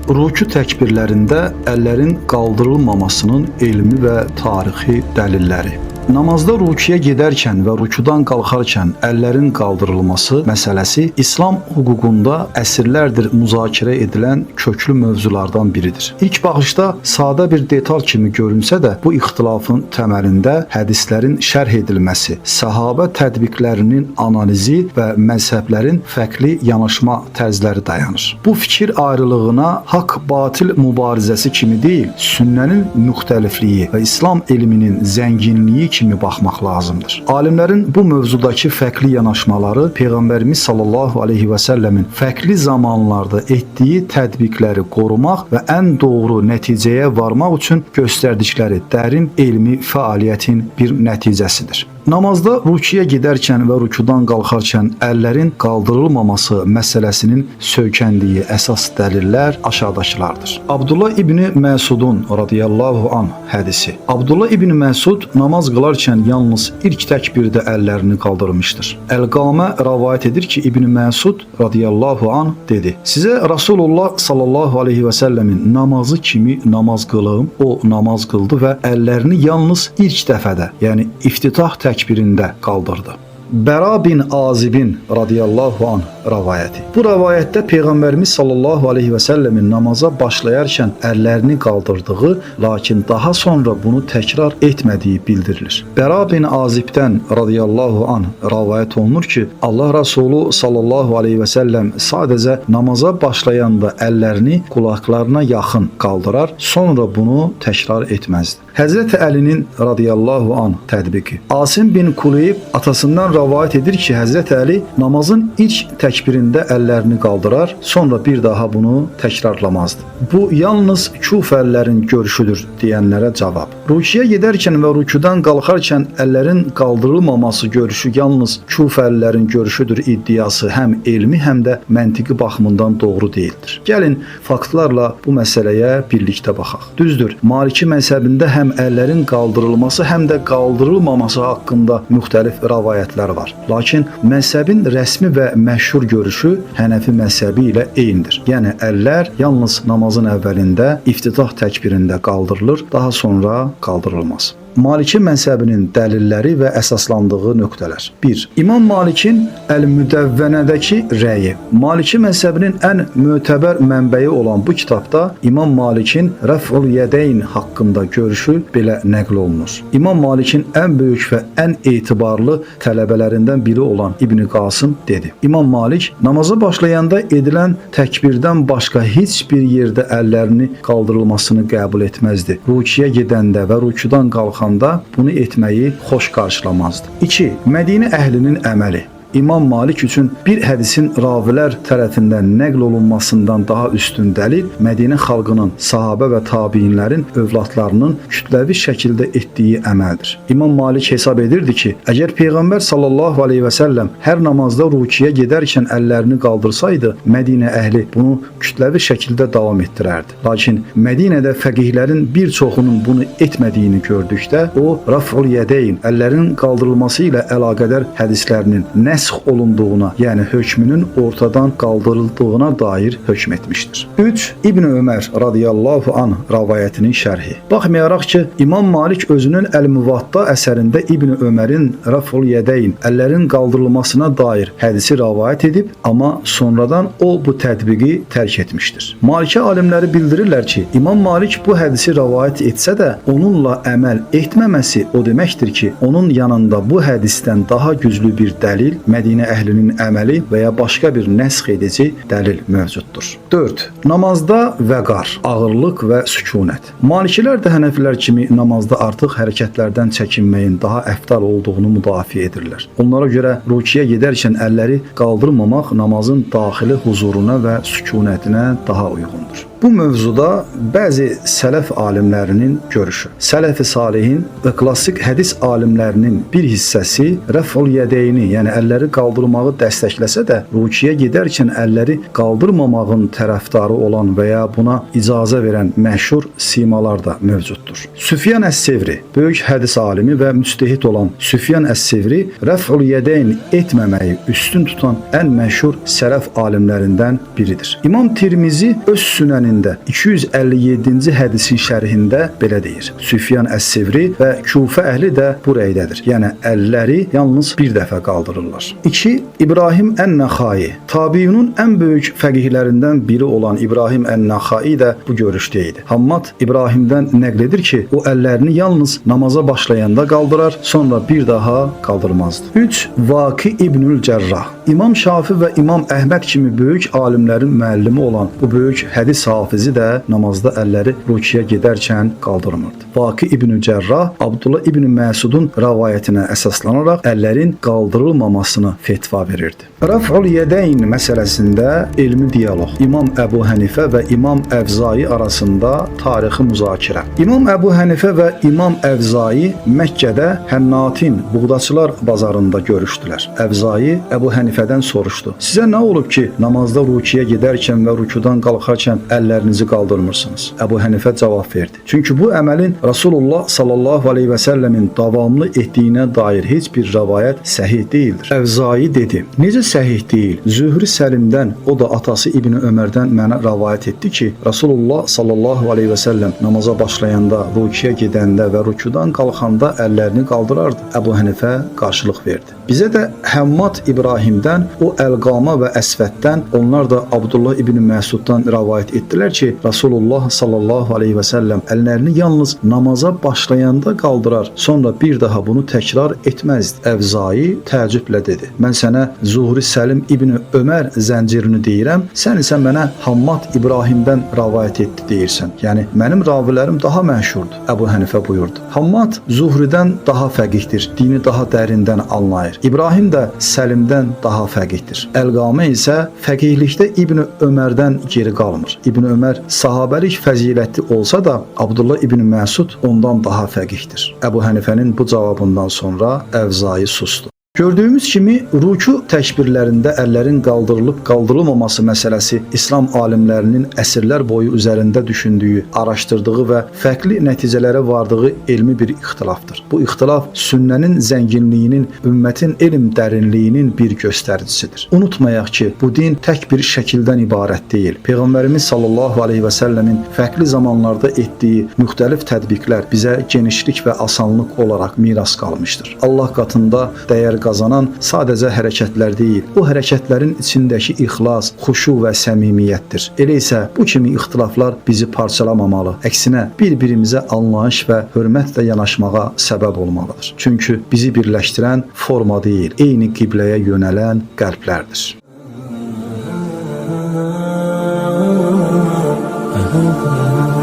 Ruku təkbirlərində əllərin qaldırılmamasının elmi və tarixi dəlilləri. Namazda rukuya gedərkən və rukudan qalxarkən əllərin qaldırılması məsələsi İslam hüququnda əsrlərdir müzakirə edilən köklü mövzulardan biridir. İlk baxışda sadə bir detal kimi görünsə də, bu ixtilafın təməlində hədislərin şərh edilməsi, səhabə tətbiqlərinin analizi və məzhəblərin fərqli yanaşma tərzləri dayanır. Bu fikir ayrılığına haqq-batil mübarizəsi kimi deyil, sünnənin müxtəlifliyi və İslam elminin zənginliyi kimi baxmaq lazımdır. Alimlərin bu mövzudakı fərqli yanaşmaları Peyğəmbərimiz sallallahu aleyhi və səlləmin fərqli zamanlarda etdiyi tətbiqləri qorumaq və ən doğru nəticəyə varmaq üçün göstərdikləri dərin elmi fəaliyyətin bir nəticəsidir. Namazda rukuya gedərkən və rukudan qalxarkən əllərin qaldırılmaması məsələsinin söykəndiyi əsas dəlillər aşağıdakılardır. Abdullah İbni Məsudun radiyallahu anh hədisi. Abdullah İbni Məsud namaz qılarkən yalnız ilk təkbirdə əllərini qaldırmışdır. Əl-Qamə rəvayət edir ki, İbni Məsud radiyallahu anh dedi: "Sizə Rasulullah sallallahu aleyhi və səlləmin namazı kimi namaz qılım." O namaz qıldı və əllərini yalnız ilk dəfədə, yəni iftitah təkbirində qaldırdı. Bəra bin Azibin radiyallahu anh rəvayəti. Bu rəvayətdə Peyğəmbərimiz sallallahu aleyhi və səlləmin namaza başlayarkən əllərini qaldırdığı, lakin daha sonra bunu təkrar etmədiyi bildirilir. Bəra bin Azibdən radiyallahu anh rəvayət olunur ki, Allah Rasulü sallallahu aleyhi və səlləm sadəcə namaza başlayanda əllərini qulaqlarına yaxın qaldırar, sonra bunu təkrar etməzdi. Həzrəti Əlinin radiyallahu anh tətbiqi. Asim bin Kuleyb atasından rəvayət edir ki, Həzrəti Əli namazın ilk təkbirində əllərini qaldırar, sonra bir daha bunu təkrarlamazdı. Bu yalnız küfəlilərin görüşüdür deyənlərə cavab. Rukuya gedərkən və rukudan qalxarkən əllərin qaldırılmaması görüşü yalnız küfəlilərin görüşüdür iddiası həm elmi, həm də məntiqi baxımından doğru deyildir. Gəlin faktlarla bu məsələyə birlikdə baxaq. Düzdür, Maliki məzhəbində həm əllərin qaldırılması, həm də qaldırılmaması haqqında müxtəlif rəvayətlər var. Lakin məzhəbin rəsmi və məşhur görüşü Hənəfi məzhəbi ilə eynidir. Yəni əllər yalnız namazın əvvəlində iftitah təkbirində qaldırılır, daha sonra qaldırılmaz. Maliki məzhəbinin dəlilləri və əsaslandığı nöqtələr. 1. İmam Malikin Əl-Müdəvvənədəki rəyi. Maliki məzhəbinin ən mötəbər mənbəyi olan bu kitabda İmam Malikin Rəf'ul Yədeyn haqqında görüşü belə nəql olunur. İmam Malikin ən böyük və ən etibarlı tələbələrindən biri olan İbn Qasım dedi: İmam Malik namaza başlayanda edilən təkbirdən başqa heç bir yerdə əllərini qaldırılmasını qəbul etməzdi. Rukuya gedəndə və rukudan qalxanda bunu etməyi xoş qarşılamazdı. 2. Mədinə əhlinin əməli. İmam Malik üçün bir hədisin ravilər tərəfindən nəql olunmasından daha üstün dəlil Mədinə xalqının, sahabə və tabiinlərin övladlarının kütləvi şəkildə etdiyi əməldir. İmam Malik hesab edirdi ki, əgər Peyğəmbər sallallahu aleyhi və səlləm hər namazda rukuya gedərkən əllərini qaldırsaydı, Mədinə əhli bunu kütləvi şəkildə davam etdirərdi. Lakin Mədinədə fəqihlərin bir çoxunun bunu etmədiyini gördükdə, o, Rəf'ul Yədeyn, əllərin qaldırılması ilə əlaqədar hədislərinin nəsx olunduğuna, yəni hökmünün ortadan qaldırıldığına dair hökm etmişdir. 3. İbn Ömər radiyallahu anh rəvayətinin şərhi. Baxmayaraq ki, İmam Malik özünün Əl-Muvatta əsərində İbn Ömərin Rəf'ul Yədeyn, əllərin qaldırılmasına dair hədisi rəvayət edib, amma sonradan o bu tətbiqi tərk etmişdir. Maliki alimləri bildirirlər ki, İmam Malik bu hədisi rəvayət etsə də, onunla əməl etməməsi o deməkdir ki, onun yanında bu hədisdən daha güclü bir dəlil, Mədinə əhlinin əməli və ya başqa bir nəsx edici dəlil mövcuddur. 4. Namazda vəqar, ağırlıq və sükunət. Malikilər də Hənəfilər kimi namazda artıq hərəkətlərdən çəkinməyin daha əfdal olduğunu müdafiə edirlər. Onlara görə rukuya gedərkən əlləri qaldırmamaq namazın daxili huzuruna və sükunətinə daha uyğundur. Bu mövzuda bəzi sələf alimlərinin görüşü. Sələf-i salihin və klassik hədis alimlərinin bir hissəsi Rəf'ul Yədeyni, yəni əlləri qaldırmağı dəstəkləsə də, rukuya gedərkən əlləri qaldırmamağın tərəfdarı olan və ya buna icazə verən məşhur simalar da mövcuddur. Süfyan Əs-Sevri, böyük hədis alimi və müctəhid olan Süfyan Əs-Sevri Rəf'ul Yədeyn etməməyi üstün tutan ən məşhur sələf alimlərindən biridir. İmam Tirmizi öz sünəni Sünənində 257-ci hədisin şərhində belə deyir. Süfyan Əs-Sevri və Kufə əhli də bu rəydədir. Yəni əlləri yalnız bir dəfə qaldırırlar. 2. İbrahim Ən-Nəxai. Tabiunun ən böyük fəqihlərindən biri olan İbrahim Ən-Nəxai də bu görüşdə idi. Hammad İbrahimdən nəql edir ki, o əllərini yalnız namaza başlayanda qaldırar, sonra bir daha qaldırmazdı. 3. Vaqi İbnül Cərrah. İmam Şafi və İmam Əhməd kimi böyük alimlərin müəllimi olan bu böyük hədis hafizi də namazda əlləri rukiyə gedərkən qaldırmırdı. Vaqi İbnül Cərrah Abdullah İbn Məsudun rəvayətinə əsaslanaraq əllərin qaldırılmamasını fetva verirdi. Raf'ul yedeyn məsələsində elmi dialoq. İmam Əbu Hənifə və İmam Əvzai arasında tarixi müzakirə. İmam Əbu Hənifə və İmam Əvzai Məkkədə Hənnatin buğdaçılar bazarında görüşdülər. Əvzai Əbu Hənifədən soruşdu: "Sizə nə olub ki, namazda rukiyə gedərkən və rukudan qalxarkən əllərinizi qaldırmırsınız?" Əbu Hənifə cavab verdi: "Çünki bu əməlin Rasulullah sallallahu aleyhi və səlləmin davamlı etdiyinə dair heç bir rəvayət səhih deyildir." Əvzai dedi: "Necə səhih deyil? Zühri Səlimdən, o da atası İbn Ömərdən mənə rəvayət etdi ki, Rasulullah sallallahu aleyhi və səlləm namaza başlayanda, rukiyə gedəndə və rukudan qalxanda əllərini qaldırardı." Əbu Hənifə qarşılıq verdi: "Bizə də Həmmad İbrahimdən, o Əlqama və Əsvəddən, onlar da Abdullah İbn Məsuddan rəvayət etdilər ki, Rasulullah sallallahu aleyhi və səlləm əllərini yalnız namaza başlayanda qaldırar, sonra bir daha bunu təkrar etməzdi." Əvzai təəccüblə dedi: "Mən sənə Zuhri Səlim İbn Ömər zəncirini deyirəm, sən isə mənə Hammad İbrahimdən rəvayət etdi deyirsən. Yəni mənim ravilərim daha məşhurdur." Əbu Hənifə buyurdu: "Hammad Zuhridən daha fəqihdir, dini daha dərindən anlayır. İbrahim də Səlimdən daha fəqihdir. Əlqamə isə fəqihlikdə İbn Ömərdən geri qalmır. İbn Ömər sahabəlik fəzilətli olsa da, Abdullah İbn Məsud ondan daha fəqihdir." Əbu Hənifənin bu cavabından sonra Əvzai sustu. Gördüyümüz kimi ruku təkbirlərində əllərin qaldırılıb qaldırılmaması məsələsi İslam alimlərinin əsrlər boyu üzərində düşündüyü, araşdırdığı və fərqli nəticələrə vardığı elmi bir ixtilafdır. Bu ixtilaf sünnənin zənginliyinin, ümmətin elm dərinliyinin bir göstəricisidir. Unutmayaq ki, bu din tək bir şəkildən ibarət deyil. Peyğəmbərimiz sallallahu aleyhi və səlləmin fərqli zamanlarda etdiyi müxtəlif tədbiqlər bizə genişlik və asanlıq olaraq miras qalmışdır. Allah qatında dəyər qazanan sadəcə hərəkətlər deyil, o hərəkətlərin içindəki ixlas, xuşu və səmimiyyətdir. Elə isə bu kimi ixtilaflar bizi parçalamamalı, əksinə bir-birimizə anlayış və hörmətlə yanaşmağa səbəb olmalıdır. Çünki bizi birləşdirən forma deyil, eyni qibləyə yönələn qəlblərdir. Oh